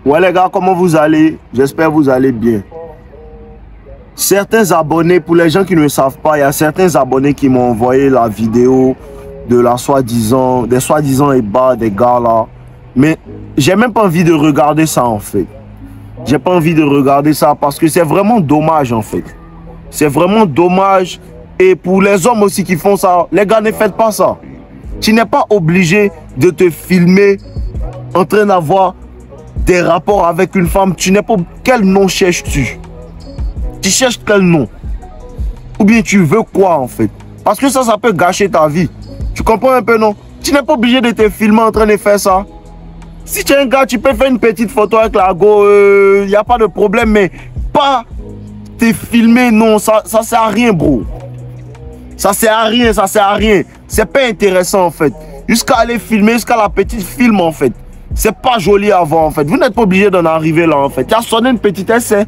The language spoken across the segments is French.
Ouais les gars, comment vous allez? J'espère que vous allez bien. Certains abonnés, pour les gens qui ne savent pas, il y a certains abonnés qui m'ont envoyé la vidéo de la soi-disant, des soi-disant ébats des gars là. Mais j'ai même pas envie de regarder ça en fait. J'ai pas envie de regarder ça parce que c'est vraiment dommage en fait. C'est vraiment dommage. Et pour les hommes aussi qui font ça, les gars, ne faites pas ça. Tu n'es pas obligé de te filmer en train d'avoir des rapports avec une femme. Tu n'es pas... Quel nom cherches-tu? Tu cherches quel nom? Ou bien tu veux quoi en fait? Parce que ça peut gâcher ta vie. Tu comprends un peu, non? Tu n'es pas obligé de te filmer en train de faire ça. Si tu es un gars, tu peux faire une petite photo avec la go, il n'y a pas de problème, mais pas te filmer, non, ça sert à rien, bro. Ça sert à rien, ça sert à rien. C'est pas intéressant, en fait. Jusqu'à aller filmer, jusqu'à la petite film, en fait. C'est pas joli à voir, en fait. Vous n'êtes pas obligé d'en arriver là, en fait. Tu as sonné une petite essai.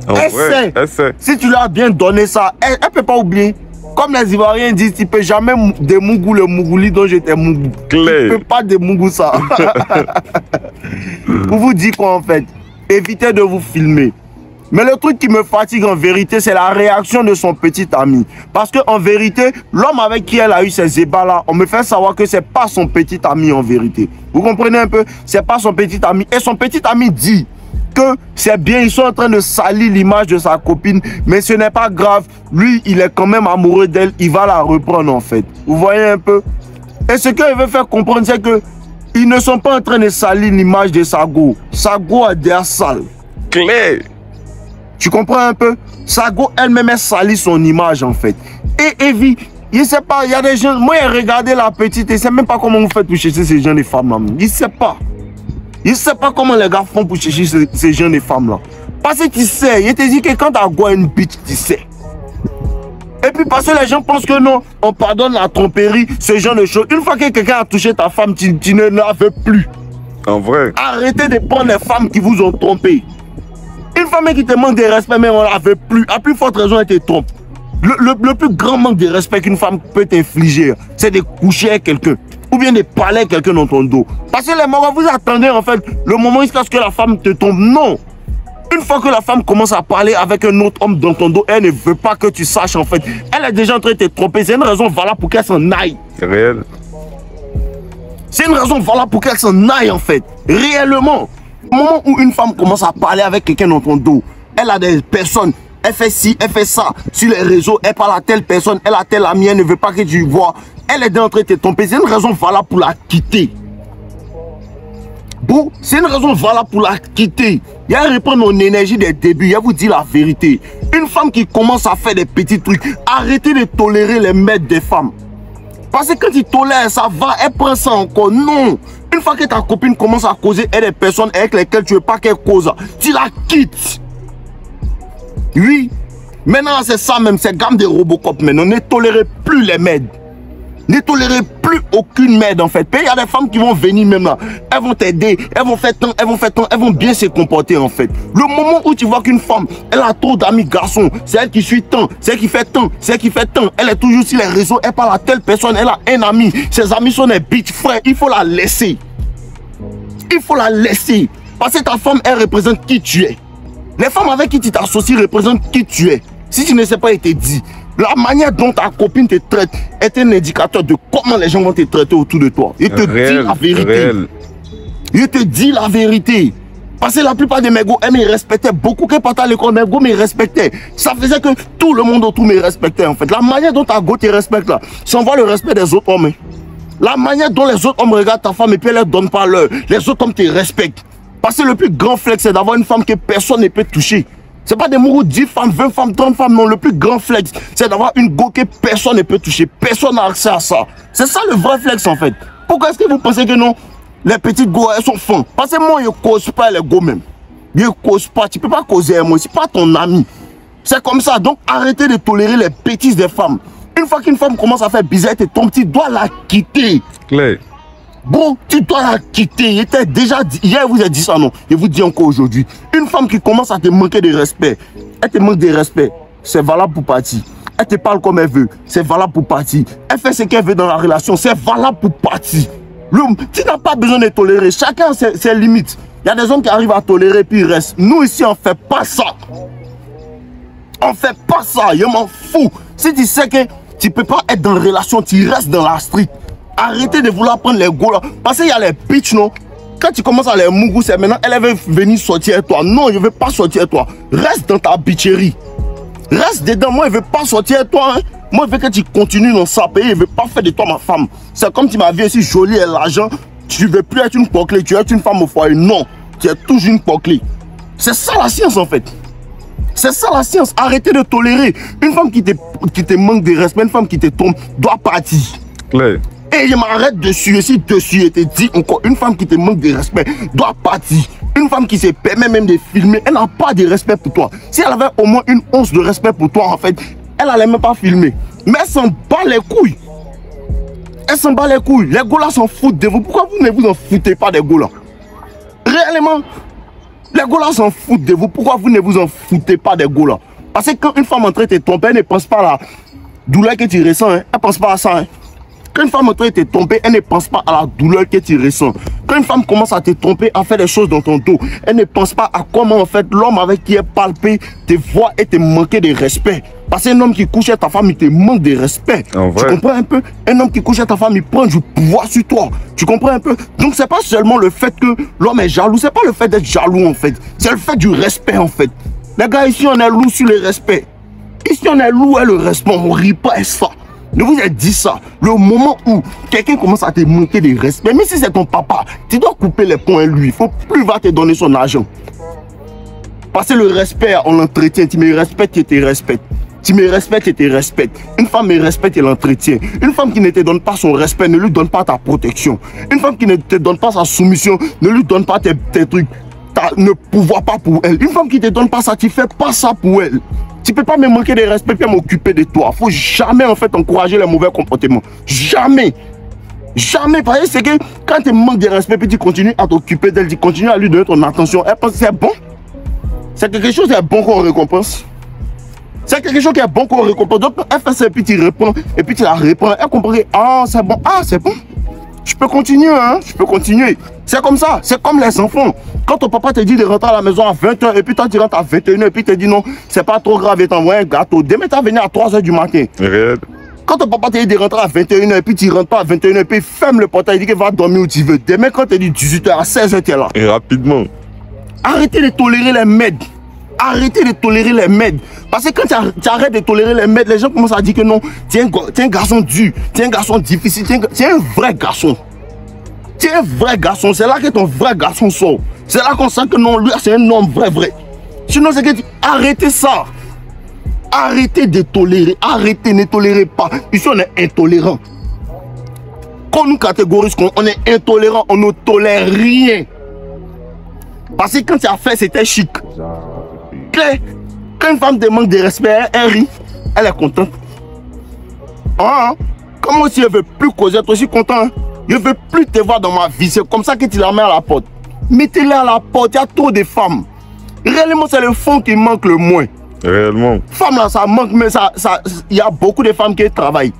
Oh, Essai. Ouais, essai. Si tu lui as bien donné ça, elle peut pas oublier. Comme les Ivoiriens disent, tu peux jamais démougou le mougouli dont j'étais mougou. Tu peux pas démougou ça. Pour vous dire quoi en fait, évitez de vous filmer. Mais le truc qui me fatigue en vérité, c'est la réaction de son petit ami. Parce que en vérité, l'homme avec qui elle a eu ces ébats là, on me fait savoir que c'est pas son petit ami en vérité. Vous comprenez un peu? C'est pas son petit ami. Et son petit ami dit que c'est bien, ils sont en train de salir l'image de sa copine, mais ce n'est pas grave. Lui, il est quand même amoureux d'elle, il va la reprendre en fait. Vous voyez un peu? Et ce qu'il veut faire comprendre, c'est que ils ne sont pas en train de salir l'image de Sago. Sago a des sales. Claire. Tu comprends un peu? Sago elle-même a sali son image en fait. Et Evie, je ne sais pas, il y a des gens, moi j'ai regardé la petite et je ne sais même pas comment vous faites pour chercher ces gens de femmes là. Je ne sais pas. Je ne sais pas comment les gars font pour chercher ces gens de femmes là. Parce que tu sais, je te dis que quand tu as quoi une bitch, tu sais. Et puis parce que les gens pensent que non, on pardonne la tromperie, ce genre de choses. Une fois que quelqu'un a touché ta femme, tu ne la veux plus. En vrai. Arrêtez de prendre les femmes qui vous ont trompé. Une femme qui te manque de respect, mais on ne la veut plus. À plus forte raison, elle te trompe. Le plus grand manque de respect qu'une femme peut t'infliger, c'est de coucher avec quelqu'un. Ou bien de parler à quelqu'un dans ton dos. Parce que les morts, vous attendez en fait le moment jusqu'à ce que la femme te tombe. Non. Une fois que la femme commence à parler avec un autre homme dans ton dos, elle ne veut pas que tu saches en fait. Elle est déjà en train de te tromper. C'est une raison valable pour qu'elle s'en aille. Réel. C'est une raison valable pour qu'elle s'en aille en fait. Réellement. Au moment où une femme commence à parler avec quelqu'un dans ton dos, elle a des personnes, elle fait ci, elle fait ça, sur les réseaux, elle parle à telle personne, elle a telle amie, elle ne veut pas que tu vois. Elle est en train de te tromper. C'est une raison valable pour la quitter. Bon, c'est une raison valable pour la quitter. Il y a reprendre mon énergie des débuts. Il vous dit la vérité. Une femme qui commence à faire des petits trucs, arrêtez de tolérer les maîtres des femmes. Parce que quand tu tolères, ça va, elle prend ça encore. Non. Une fois que ta copine commence à causer avec des personnes avec lesquelles tu ne veux pas qu'elle cause, tu la quittes. Oui. Maintenant, c'est ça même, c'est gamme de Robocop maintenant. Ne tolérez plus les maids. Ne tolérez plus aucune merde en fait. Il y a des femmes qui vont venir même là. Elles vont t'aider, elles vont faire tant, elles vont bien se comporter en fait. Le moment où tu vois qu'une femme, elle a trop d'amis garçons, c'est elle qui suit tant, c'est elle qui fait tant, c'est elle qui fait tant. Elle est toujours sur les réseaux, elle parle à telle personne, elle a un ami. Ses amis sont des bitch frères, il faut la laisser. Il faut la laisser. Parce que ta femme, elle représente qui tu es. Les femmes avec qui tu t'associes représentent qui tu es. Si tu ne sais pas, il te dit. La manière dont ta copine te traite est un indicateur de comment les gens vont te traiter autour de toi. Il te dit la vérité. Il te dit la vérité. Parce que la plupart de mes gars, elles me respectaient beaucoup. Quand partaient à l'école, mes gars me respectaient. Ça faisait que tout le monde autour me respectait en fait. La manière dont ta go te respecte là, ça envoie le respect des autres hommes. La manière dont les autres hommes regardent ta femme et puis elles ne donnent pas l'heure. Les autres hommes te respectent. Parce que le plus grand flex, c'est d'avoir une femme que personne ne peut toucher. C'est pas des mots 10 femmes, 20 femmes, 30 femmes. Non, le plus grand flex, c'est d'avoir une go que personne ne peut toucher. Personne n'a accès à ça. C'est ça le vrai flex en fait. Pourquoi est-ce que vous pensez que non? Les petites go, elles sont fins. Parce que moi, je ne cause pas les go même. Je ne cause pas. Tu ne peux pas causer avec moi. C'est pas ton ami. C'est comme ça. Donc arrêtez de tolérer les bêtises des femmes. Une fois qu'une femme commence à faire bizarre, ton petit doit la quitter. Claire. Bon, tu dois la quitter. Il était déjà dit, hier, je vous ai dit ça, non? Je vous dis encore aujourd'hui. Une femme qui commence à te manquer de respect, elle te manque de respect, c'est valable pour partir. Elle te parle comme elle veut, c'est valable pour partir. Elle fait ce qu'elle veut dans la relation, c'est valable pour partir. Tu n'as pas besoin de tolérer. Chacun a ses limites. Il y a des hommes qui arrivent à tolérer puis ils restent. Nous ici, on ne fait pas ça. On ne fait pas ça. Je m'en fous. Si tu sais que tu ne peux pas être dans une relation, tu restes dans la street. Arrêtez de vouloir prendre les go là. Parce qu'il y a les bitches, non? Quand tu commences à les mougou, c'est maintenant, elle veut venir sortir avec toi. Non, je ne veux pas sortir avec toi. Reste dans ta bitcherie. Reste dedans. Moi, je ne veux pas sortir avec toi. Hein. Moi, je veux que tu continues dans ça pays. Je ne veux pas faire de toi ma femme. C'est comme tu m'as vu aussi jolie et l'argent. Tu ne veux plus être une poclée. Tu es une femme au foyer. Non, tu es toujours une poclée. C'est ça la science en fait. C'est ça la science. Arrêtez de tolérer. Une femme qui te manque de respect, une femme qui te trompe, doit partir. Claire. Et je m'arrête dessus. Et si dessus, je te dis encore, une femme qui te manque de respect doit partir. Une femme qui se permet même de filmer, elle n'a pas de respect pour toi. Si elle avait au moins une once de respect pour toi, en fait, elle n'allait même pas filmer. Mais elle s'en bat les couilles. Elle s'en bat les couilles. Les gars là s'en foutent de vous. Pourquoi vous ne vous en foutez pas des gars là? Réellement, les gars là s'en foutent de vous. Pourquoi vous ne vous en foutez pas des gars là? Parce que quand une femme est en train de te tromper, elle ne pense pas à la douleur que tu ressens. Hein. Elle ne pense pas à ça. Hein. Quand une femme est en train de te tromper, elle ne pense pas à la douleur que tu ressens. Quand une femme commence à te tromper, à faire des choses dans ton dos, elle ne pense pas à comment en fait l'homme avec qui elle palpé te voit et te manquer de respect. Parce qu'un homme qui couche avec ta femme, il te manque de respect. Tu comprends un peu? Un homme qui couche avec ta femme, il prend du pouvoir sur toi. Tu comprends un peu? Donc c'est pas seulement le fait que l'homme est jaloux, c'est pas le fait d'être jaloux en fait. C'est le fait du respect en fait. Les gars, ici on est loup sur le respect. Ici on est loup et le respect, on ne rit pas à ça. Je vous ai dit ça. Le moment où quelqu'un commence à te manquer de respect, même si c'est ton papa, tu dois couper les poings à lui. Il ne faut plus va te donner son argent. Parce que le respect, on l'entretient. Tu me respectes, je te respecte. Tu me respectes, je te respecte. Une femme me respecte et l'entretient. Une femme qui ne te donne pas son respect ne lui donne pas ta protection. Une femme qui ne te donne pas sa soumission ne lui donne pas tes trucs. Ne pouvoir pas pour elle. Une femme qui ne te donne pas ça, tu ne fais pas ça pour elle. Tu ne peux pas me manquer de respect et m'occuper de toi. Il ne faut jamais en fait encourager les mauvais comportements. Jamais. Jamais. Parce que c'est que quand tu manques de respect et tu continues à t'occuper d'elle, tu continues à lui donner ton attention, elle pense que c'est bon. C'est quelque chose qui est bon qu'on récompense. C'est quelque chose qui est bon qu'on récompense. Donc elle fait ça et puis tu réponds. Et puis tu la réponds. Elle comprend que ah c'est bon. Ah c'est bon. Je peux continuer, hein. Je peux continuer. C'est comme ça. C'est comme les enfants. Quand ton papa te dit de rentrer à la maison à 20h et puis toi tu rentres à 21h et puis tu te dis non, c'est pas trop grave, il t'envoie un gâteau. Demain tu vas venir à 3h du matin. Réel. Quand ton papa te dit de rentrer à 21h et puis tu rentres pas à 21h et puis ferme le portail, il dit qu'il va dormir où tu veux. Demain quand tu dis 18h à 16h tu es là. Et rapidement. Arrêtez de tolérer les mèdes. Arrêtez de tolérer les mèdes. Parce que quand tu arrêtes de tolérer les mèdes, les gens commencent à dire que non, tu es un garçon dur, tu es un garçon difficile, tu es un vrai garçon. Tu es un vrai garçon, c'est là que ton vrai garçon sort. C'est là qu'on sent que non, lui c'est un homme vrai. Sinon c'est que arrêtez ça. Arrêtez de tolérer, arrêtez, ne tolérez pas. Ici on est intolérant. Quand nous catégorisons qu'on est intolérant, on ne tolère rien. Parce que quand tu as fait, c'était chic. Quand une femme te manque de respect, elle rit, elle est contente. Ah, comme moi si je ne veux plus causer, toi aussi content. Hein? Je ne veux plus te voir dans ma vie. C'est comme ça que tu la mets à la porte. Mettez-les à la porte. Il y a trop de femmes. Réellement, c'est le fond qui manque le moins. Réellement. Femmes là, ça manque, mais il y a beaucoup de femmes qui travaillent.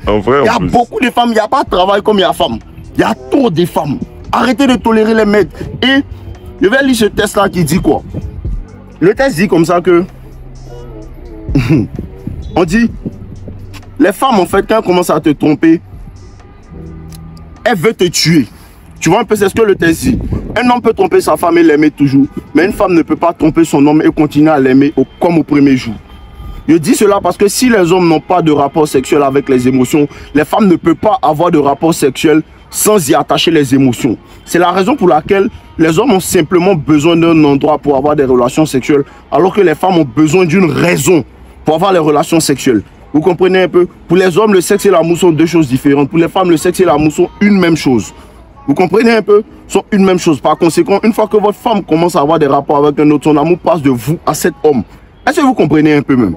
En vrai, il y a beaucoup de femmes, il n'y a pas de travail comme il y a femmes. Il y a trop de femmes. Arrêtez de tolérer les mecs. Et je vais lire ce test là qui dit quoi? Le test dit comme ça que on dit les femmes en fait quand elles commencent à te tromper, elles veulent te tuer. Tu vois un peu c'est ce que le test dit. Un homme peut tromper sa femme et l'aimer toujours, mais une femme ne peut pas tromper son homme et continuer à l'aimer comme au premier jour. Je dis cela parce que si les hommes n'ont pas de rapport sexuel avec les émotions, les femmes ne peuvent pas avoir de rapport sexuel sans y attacher les émotions. C'est la raison pour laquelle les hommes ont simplement besoin d'un endroit pour avoir des relations sexuelles, alors que les femmes ont besoin d'une raison pour avoir les relations sexuelles. Vous comprenez un peu? Pour les hommes, le sexe et l'amour sont deux choses différentes. Pour les femmes, le sexe et l'amour sont une même chose. Vous comprenez un peu? Sont une même chose. Par conséquent, une fois que votre femme commence à avoir des rapports avec un autre, son amour passe de vous à cet homme. Est-ce que vous comprenez un peu même?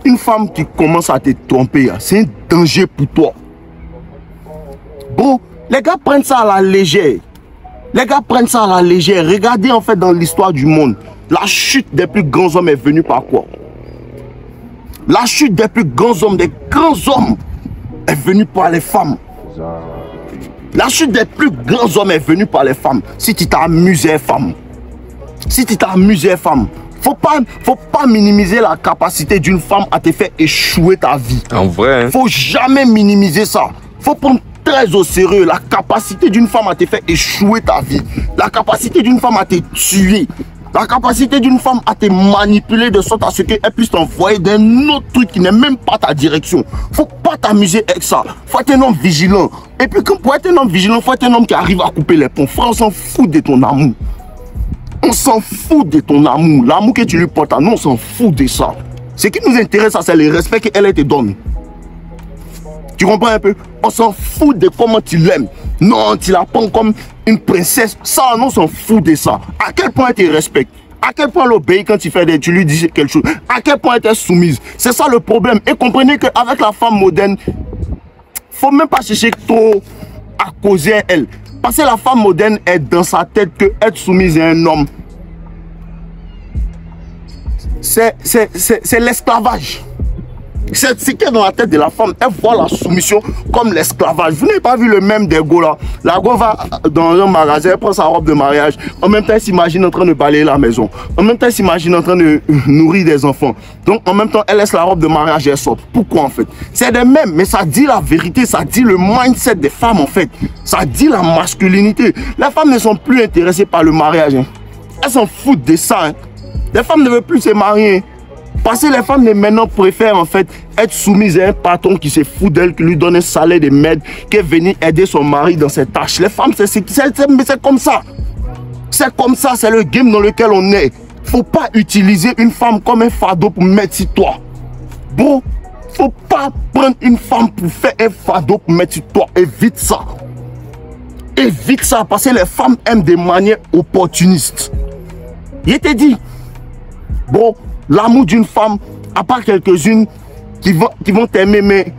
Une femme qui commence à te tromper, c'est un danger pour toi. Bon, les gars prennent ça à la légère. Les gars prennent ça à la légère. Regardez en fait dans l'histoire du monde. La chute des plus grands hommes est venue par quoi? La chute des plus grands hommes, des grands hommes, est venue par les femmes. La chute des plus grands hommes est venue par les femmes. Si tu t'amuses, femme. Si tu t'amuses, femme. Faut pas minimiser la capacité d'une femme à te faire échouer ta vie. En vrai, hein? Faut jamais minimiser ça. Faut prendre très au sérieux la capacité d'une femme à te faire échouer ta vie. La capacité d'une femme à te tuer. La capacité d'une femme à te manipuler de sorte à ce qu'elle puisse t'envoyer d'un autre truc qui n'est même pas ta direction. Faut pas t'amuser avec ça. Faut être un homme vigilant. Et puis pour être un homme vigilant, faut être un homme qui arrive à couper les ponts. Frère, on s'en fout de ton amour. On s'en fout de ton amour. L'amour que tu lui portes à nous, on s'en fout de ça. Ce qui nous intéresse, c'est le respect qu'elle te donne. Tu comprends un peu? On s'en fout de comment tu l'aimes. Non, tu la prends comme une princesse. Ça, on s'en fout de ça. À quel point elle te respecte? À quel point elle obéit quand tu lui dis quelque chose? À quel point elle est soumise? C'est ça le problème. Et comprenez qu'avec la femme moderne, faut même pas chercher trop à causer à elle. Parce que la femme moderne est dans sa tête que être soumise à un homme, c'est l'esclavage. C'est ce qui est dans la tête de la femme. Elle voit la soumission comme l'esclavage. Vous n'avez pas vu le même des go là? La go va dans un magasin, elle prend sa robe de mariage. En même temps, elle s'imagine en train de balayer la maison. En même temps, elle s'imagine en train de nourrir des enfants. Donc, en même temps, elle laisse la robe de mariage et elle sort. Pourquoi en fait? C'est des mêmes, mais ça dit la vérité. Ça dit le mindset des femmes en fait. Ça dit la masculinité. Les femmes ne sont plus intéressées par le mariage. Hein. Elles s'en foutent de ça. Hein. Les femmes ne veulent plus se marier. Parce que les femmes de maintenant préfèrent en fait être soumises à un patron qui se fout d'elle, qui lui donne un salaire de merde, qui est venu aider son mari dans ses tâches. Les femmes, c'est comme ça. C'est comme ça, c'est le game dans lequel on est. Faut pas utiliser une femme comme un fardeau pour mettre sur toi. Bon, faut pas prendre une femme pour faire un fardeau pour mettre sur toi. Évite ça. Évite ça parce que les femmes aiment des manières opportunistes. Je t'ai dit, bon, l'amour d'une femme, à part quelques-unes qui vont t'aimer, mais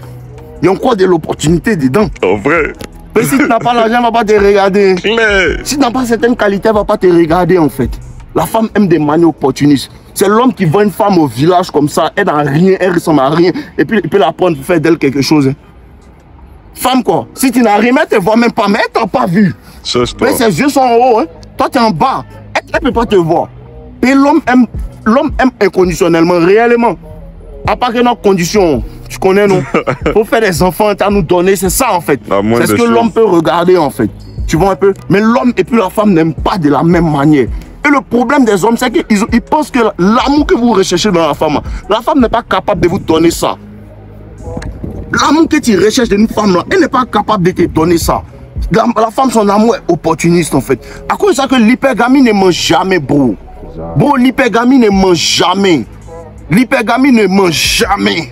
il y a encore de l'opportunité dedans. En vrai. Mais si tu n'as pas l'argent, elle ne va pas te regarder. Mais... Si tu n'as pas certaines qualités, elle ne va pas te regarder en fait. La femme aime des manières opportunistes. C'est l'homme qui voit une femme au village comme ça, elle n'a rien, elle ressemble à rien, et puis il peut la prendre pour faire d'elle quelque chose. Hein. Femme quoi, si tu n'as rien, elle ne te voit même pas, mais elle ne t'a pas vu. Mais ses yeux sont en haut, hein. Toi tu es en bas, elle ne peut pas te voir. Et l'homme aime inconditionnellement, réellement. À part que nos conditions, tu connais, non? Faut faire des enfants, à nous donner, c'est ça en fait. C'est ce que l'homme peut regarder en fait. Tu vois un peu? Mais l'homme et puis la femme n'aiment pas de la même manière. Et le problème des hommes, c'est qu'ils pensent que l'amour que vous recherchez dans la femme n'est pas capable de vous donner ça. L'amour que tu recherches d'une femme, là, elle n'est pas capable de te donner ça. La femme, son amour est opportuniste en fait. À cause de ça que l'hypergamie ne mange jamais, bro. Bon, l'hypergamie ne mange jamais. L'hypergamie ne mange jamais.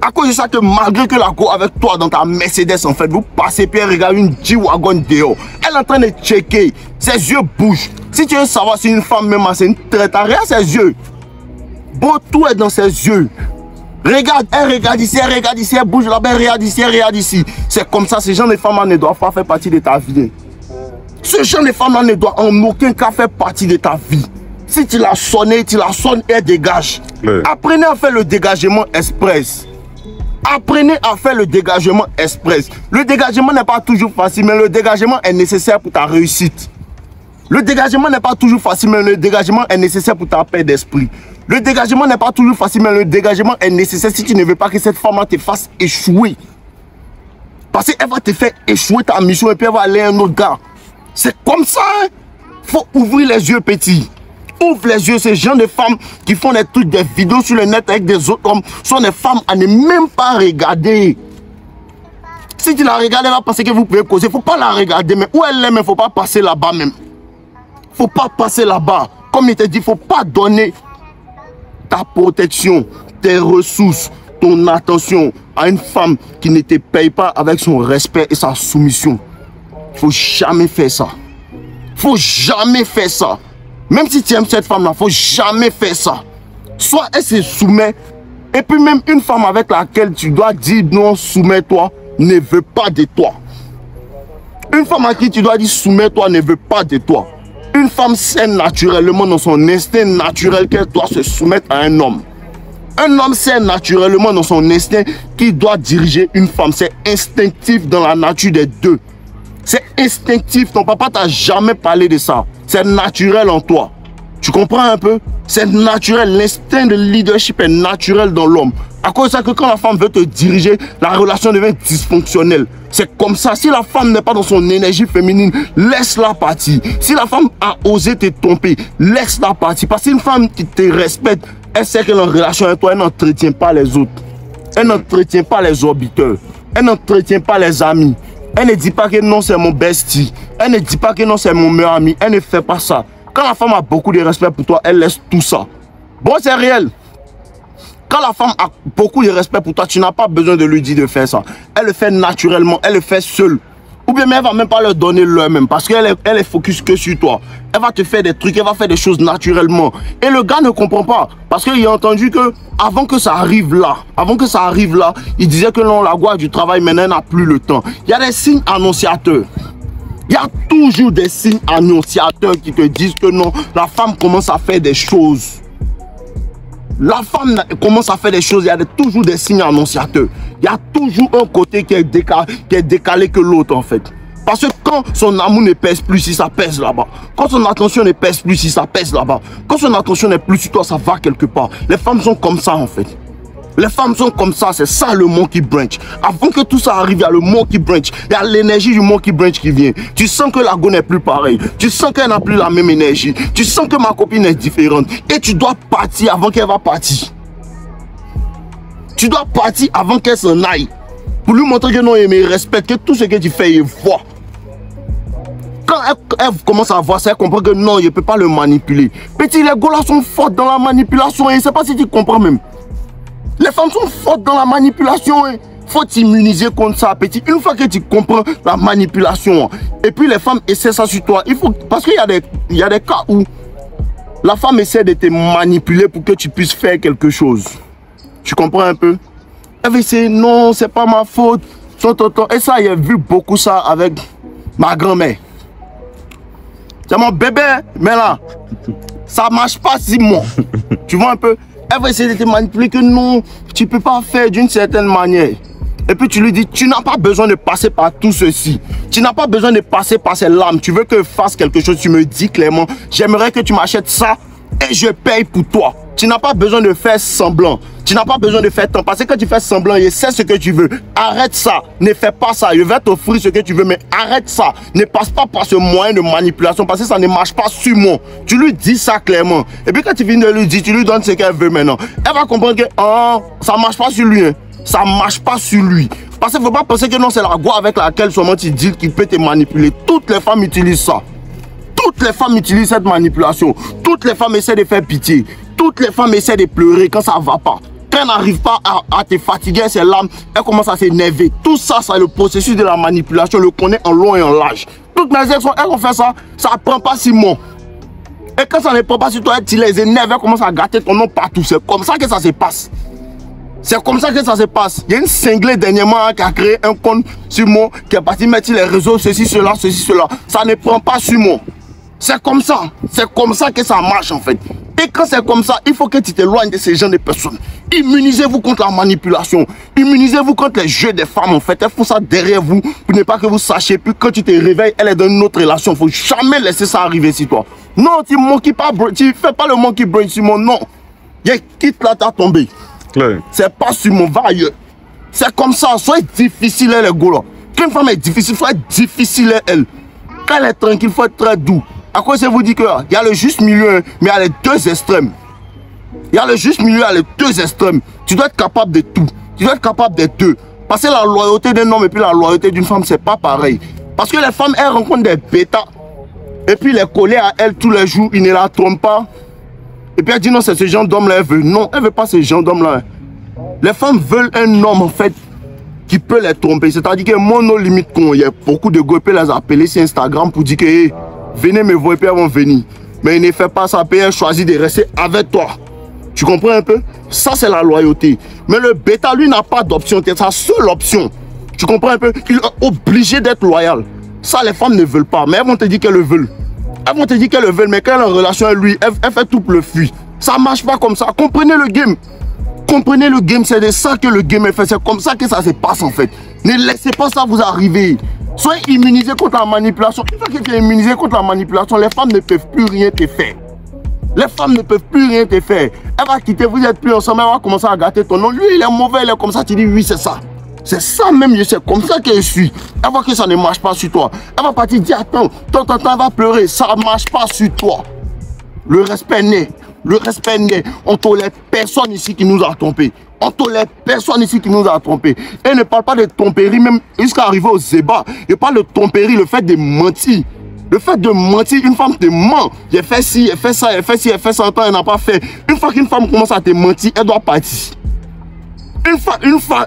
À cause de ça que malgré que la go avec toi dans ta Mercedes en fait, vous passez puis elle regarde une G-Wagon dehors. Elle est en train de checker. Ses yeux bougent. Si tu veux savoir si une femme même c'est une traite, regarde ses yeux. Bon, tout est dans ses yeux. Regarde, elle regarde ici, elle bouge là-bas, elle regarde ici, elle regarde ici. C'est comme ça, ces gens de femmes ne doivent pas faire partie de ta vie. Ce genre de femmes ne doivent en aucun cas faire partie de ta vie. Si tu l'as sonné, tu la sonnes et dégage. Ouais. Apprenez à faire le dégagement express. Apprenez à faire le dégagement express. Le dégagement n'est pas toujours facile, mais le dégagement est nécessaire pour ta réussite. Le dégagement n'est pas toujours facile, mais le dégagement est nécessaire pour ta paix d'esprit. Le dégagement n'est pas toujours facile, mais le dégagement est nécessaire si tu ne veux pas que cette femme-là te fasse échouer. Parce qu'elle va te faire échouer ta mission et puis elle va aller à un autre gars. C'est comme ça. Hein? Faut ouvrir les yeux, petit. Ouvre les yeux. Ces gens de femmes qui font des trucs, des vidéos sur le net avec des autres hommes sont des femmes à ne même pas regarder. Si tu la regardes, elle va penser que vous pouvez causer. Faut pas la regarder, mais où elle est, mais faut pas passer là-bas même. Faut pas passer là-bas. Comme il te dit, faut pas donner ta protection, tes ressources, ton attention à une femme qui ne te paye pas avec son respect et sa soumission. Faut jamais faire ça. Faut jamais faire ça. Même si tu aimes cette femme-là, faut jamais faire ça. Soit elle se soumet, et puis même une femme avec laquelle tu dois dire non, soumets-toi, ne veut pas de toi. Une femme à qui tu dois dire soumets-toi, ne veut pas de toi. Une femme sait naturellement dans son instinct naturel qu'elle doit se soumettre à un homme. Un homme sait naturellement dans son instinct qu'il doit diriger une femme. C'est instinctif dans la nature des deux. C'est instinctif. Ton papa t'a jamais parlé de ça. C'est naturel en toi. Tu comprends un peu? C'est naturel. L'instinct de leadership est naturel dans l'homme. À cause de ça que quand la femme veut te diriger, la relation devient dysfonctionnelle. C'est comme ça. Si la femme n'est pas dans son énergie féminine, laisse-la partir. Si la femme a osé te tromper, laisse-la partir. Parce qu'une femme qui te respecte, elle sait qu'elle est en relation avec toi, elle n'entretient pas les autres. Elle n'entretient pas les orbiteurs. Elle n'entretient pas les amis. Elle ne dit pas que non, c'est mon bestie. Elle ne dit pas que non, c'est mon meilleur ami. Elle ne fait pas ça. Quand la femme a beaucoup de respect pour toi, elle laisse tout ça. Bon, c'est réel. Quand la femme a beaucoup de respect pour toi, tu n'as pas besoin de lui dire de faire ça. Elle le fait naturellement, elle le fait seule. Ou bien elle ne va même pas leur donner l'heure même parce qu'elle est focus que sur toi. Elle va te faire des trucs, elle va faire des choses naturellement. Et le gars ne comprend pas parce qu'il a entendu que avant que ça arrive là, il disait que non, la gloire du travail maintenant elle n'a plus le temps. Il y a des signes annonciateurs. Il y a toujours des signes annonciateurs qui te disent que non, la femme commence à faire des choses. La femme commence à faire des choses, il y a toujours des signes annonciateurs. Il y a toujours un côté qui est décalé que l'autre en fait. Parce que quand son amour ne pèse plus, si ça pèse là-bas. Quand son attention ne pèse plus, si ça pèse là-bas. Quand son attention n'est plus sur toi, ça va quelque part. Les femmes sont comme ça en fait. Les femmes sont comme ça, c'est ça le monkey branch. Avant que tout ça arrive, il y a le monkey branch. Il y a l'énergie du monkey branch qui vient. Tu sens que la go n'est plus pareille. Tu sens qu'elle n'a plus la même énergie. Tu sens que ma copine est différente. Et tu dois partir avant qu'elle va partir. Tu dois partir avant qu'elle s'en aille. Pour lui montrer que non, il me respecte, que tout ce que tu fais, il voit. Quand elle commence à voir ça, elle comprend que non, il ne peut pas le manipuler. Petit, les gars là sont forts dans la manipulation. Je ne sais pas si tu comprends même. Les femmes sont fortes dans la manipulation. Il faut t'immuniser contre ça, petit. Une fois que tu comprends la manipulation, et puis les femmes essaient ça sur toi, il faut, parce qu'il y a des cas où la femme essaie de te manipuler pour que tu puisses faire quelque chose. Tu comprends un peu? Elle va essayer, non, c'est pas ma faute. Et ça, j'ai vu beaucoup ça avec ma grand-mère. C'est mon bébé, mais là, ça marche pas si moi. Tu vois un peu? Elle va essayer de te manipuler que non, tu ne peux pas faire d'une certaine manière. Et puis tu lui dis, tu n'as pas besoin de passer par tout ceci. Tu n'as pas besoin de passer par ces larmes. Tu veux que je fasse quelque chose, tu me dis clairement, j'aimerais que tu m'achètes ça et je paye pour toi. Tu n'as pas besoin de faire semblant. Tu n'as pas besoin de faire tant. Parce que quand tu fais semblant, je sais ce que tu veux. Arrête ça. Ne fais pas ça. Je vais t'offrir ce que tu veux, mais arrête ça. Ne passe pas par ce moyen de manipulation parce que ça ne marche pas sur moi. Tu lui dis ça clairement. Et puis quand tu viens de lui dire, tu lui donnes ce qu'elle veut maintenant. Elle va comprendre que ça ne marche pas sur lui. Hein. Ça ne marche pas sur lui. Parce qu'il ne faut pas penser que non, c'est la gloire avec laquelle seulement tu dis qu'il peut te manipuler. Toutes les femmes utilisent ça. Toutes les femmes utilisent cette manipulation. Toutes les femmes essaient de faire pitié. Toutes les femmes essaient de pleurer quand ça ne va pas. Quand elle n'arrive pas à te fatiguer ses larmes, elle commence à s'énerver. Tout ça, c'est le processus de la manipulation. Je le connais en long et en large. Toutes mes ex, elles ont fait ça. Ça ne prend pas 6 mois. Et quand ça ne prend pas sur toi, tu les énerves, elles commencent à gâter ton nom partout. C'est comme ça que ça se passe. C'est comme ça que ça se passe. Il y a une cinglée dernièrement qui a créé un compte sur moi, qui est parti mettre sur les réseaux, ceci, cela, ceci, cela. Ça ne prend pas sur moi. C'est comme ça. C'est comme ça que ça marche en fait. Et quand c'est comme ça, il faut que tu t'éloignes de ces gens de personnes. Immunisez-vous contre la manipulation. Immunisez-vous contre les jeux des femmes en fait. Elles font ça derrière vous pour ne pas que vous sachiez. Puis quand tu te réveilles, elle est dans une autre relation. Il ne faut jamais laisser ça arriver sur toi. Non, tu ne fais pas le monkey brain sur moi. Non. Quitte là, t'as tombé. C'est pas sur mon, va ailleurs. C'est comme ça. Soyez difficile les gars là. Quand une femme est difficile, il faut être difficile elle. Quand elle est tranquille, il faut être très doux. À quoi ça vous dit qu'il y a le juste milieu, mais il y a les deux extrêmes. Il y a le juste milieu, il y a les deux extrêmes. Tu dois être capable de tout. Tu dois être capable des deux. Parce que la loyauté d'un homme et puis la loyauté d'une femme, c'est pas pareil. Parce que les femmes, elles rencontrent des bêtas. Et puis les coller à elles tous les jours, ils ne la trompent pas. Et puis elle dit non, c'est ce genre d'homme-là, elle veut. Non, elle ne veut pas ce genre d'homme-là. Les femmes veulent un homme en fait qui peut les tromper. C'est-à-dire que mon nom limite con. Il y a beaucoup de gars qui peuvent les appeler sur Instagram pour dire que hey, venez me voir et puis elles vont venir. Mais il ne fait pas ça, puis elle choisit de rester avec toi. Tu comprends un peu? Ça, c'est la loyauté. Mais le bêta, lui, n'a pas d'option. C'est sa seule option. Tu comprends un peu? Il est obligé d'être loyal. Ça, les femmes ne veulent pas. Mais elles vont te dire qu'elles le veulent. Elles vont te dire qu'elles le veulent, mais quand elle est en relation avec lui, elle fait tout pour le fuir. Ça ne marche pas comme ça. Comprenez le game. Comprenez le game. C'est de ça que le game est fait. C'est comme ça que ça se passe en fait. Ne laissez pas ça vous arriver. Sois immunisé contre la manipulation. Une fois que tu es immunisé contre la manipulation, les femmes ne peuvent plus rien te faire. Les femmes ne peuvent plus rien te faire. Elle va quitter, vous n'êtes plus ensemble, elle va commencer à gâter ton nom. Lui, il est mauvais, il est comme ça, tu dis oui, c'est ça. C'est ça même, c'est comme ça que je suis. Elle voit que ça ne marche pas sur toi. Elle va partir dire attends, elle va pleurer, ça ne marche pas sur toi. Le respect naît. Le respect naît. On ne tolère personne ici qui nous a trompés. On ne tolère personne ici qui nous a trompés. Et ne parle pas de tromperie, même jusqu'à arriver au zéba. Je parle de tromperie, le fait de mentir. Le fait de mentir, une femme te ment. Elle fait ci, elle fait ça, elle fait ci, elle fait ça, elle n'a pas fait. Une fois qu'une femme commence à te mentir, elle doit partir.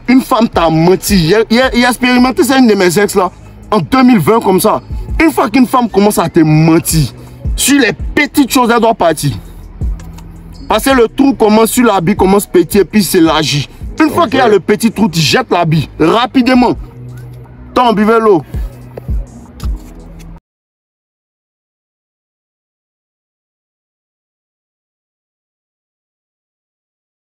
Une femme t'a menti. Il a expérimenté, c'est une de mes ex là, en 2020 comme ça. Une fois qu'une femme commence à te mentir, sur les petites choses, elle doit partir. Parce que le trou commence sur l'habit, commence petit et puis s'élargit. Une fois qu'il y a le petit trou, tu jettes l'habit rapidement. Tant buvez l'eau.